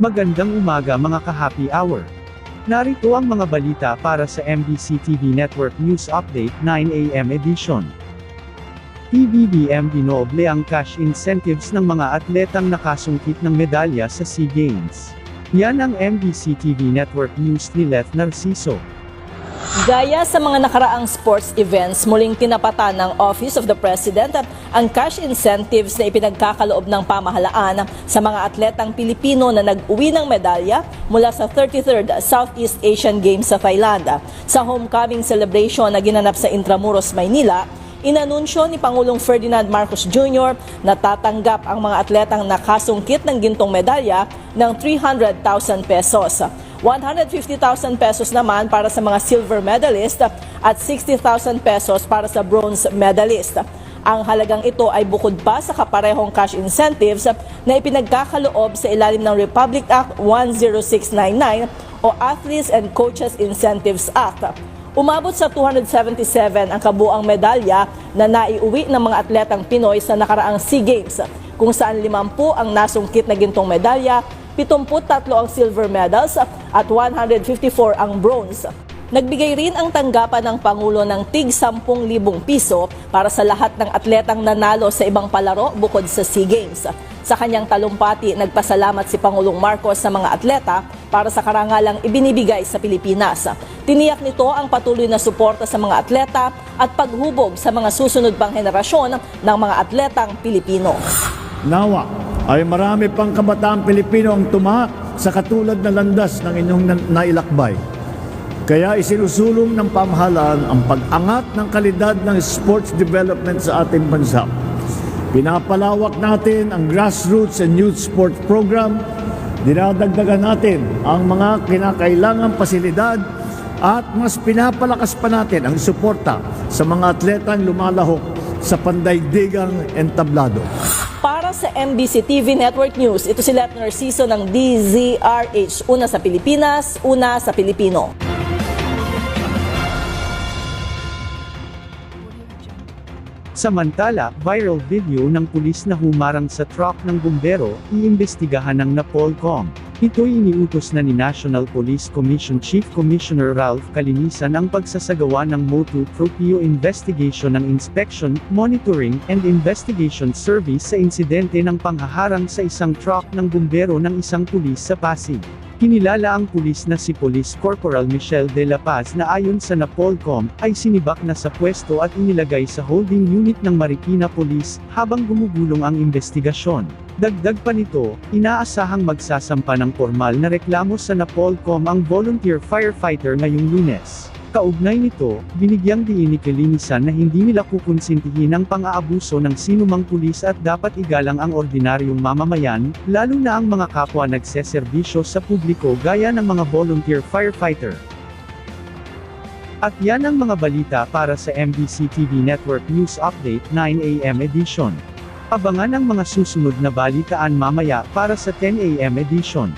Magandang umaga mga ka-happy hour. Narito ang mga balita para sa MBC TV Network News Update 9 AM edition. PBBM dinoble ang cash incentives ng mga atletang nakasungkit ng medalya sa SEA Games. Yan ang MBC TV Network News ni Leth Narciso. Gaya sa mga nakaraang sports events, muling tinapatan ng Office of the President ang cash incentives na ipinagkakaloob ng pamahalaan sa mga atletang Pilipino na nag-uwi ng medalya mula sa 33rd Southeast Asian Games sa Thailand. Sa homecoming celebration na ginanap sa Intramuros, Maynila, inanunsyo ni Pangulong Ferdinand Marcos Jr. na tatanggap ang mga atletang nakasungkit ng gintong medalya ng 300,000 pesos. 150,000 pesos naman para sa mga silver medalist at 60,000 pesos para sa bronze medalist. Ang halagang ito ay bukod pa sa kaparehong cash incentives na ipinagkakaloob sa ilalim ng Republic Act 10699 o Athletes and Coaches Incentives Act. Umabot sa 277 ang kabuang medalya na naiuwi ng mga atletang Pinoy sa nakaraang SEA Games, kung saan 50 ang nasungkit na gintong medalya, 73 ang silver medals at 154 ang bronze. Nagbigay rin ang tanggapan ng Pangulo ng tig 10,000 piso para sa lahat ng atletang nanalo sa ibang palaro bukod sa SEA Games. Sa kanyang talumpati, nagpasalamat si Pangulong Marcos sa mga atleta para sa karangalang ibinibigay sa Pilipinas. Tiniyak nito ang patuloy na suporta sa mga atleta at paghubog sa mga susunod pang henerasyon ng mga atletang Pilipino. Nawa ay marami pang kabataang Pilipino ang tumahak sa katulad na landas ng inyong nailakbay. Kaya isinusulong ng pamahalaan ang pag-angat ng kalidad ng sports development sa ating bansa. Pinapalawak natin ang grassroots and youth sport program. Dinadagdagan natin ang mga kinakailangang pasilidad at mas pinapalakas pa natin ang suporta sa mga atletang lumalahok sa pandaigdigang entablado. Para sa MBC TV Network News, ito si Leth Narciso ng DZRH. Una sa Pilipinas, una sa Pilipino. Samantala, viral video ng pulis na humarang sa truck ng bumbero, iimbestigahan ng NAPOLCOM. Ito'y iniutos na ni National Police Commission Chief Commissioner Ralph Calinisan ang pagsasagawa ng Motu Proprio Investigation ng Inspection, Monitoring, and Investigation Service sa insidente ng panghaharang sa isang truck ng bumbero ng isang pulis sa Pasig. Kinilala ang pulis na si Police Corporal Michelle De La Paz na ayon sa NAPOLCOM, ay sinibak na sa pwesto at inilagay sa holding unit ng Marikina Police, habang gumugulong ang investigasyon. Dagdag pa nito, inaasahang magsasampa ng formal na reklamo sa NAPOLCOM ang volunteer firefighter ngayong Lunes. Kaugnay nito, binigyang diin ni Calinisan na hindi nila kukonsintihin ang pang-aabuso ng sinumang pulis at dapat igalang ang ordinaryong mamamayan, lalo na ang mga kapwa nagseserbisyo sa publiko gaya ng mga volunteer firefighter. At yan ang mga balita para sa MBC TV Network News Update 9 AM edition. Abangan ang mga susunod na balitaan mamaya para sa 10 AM edition.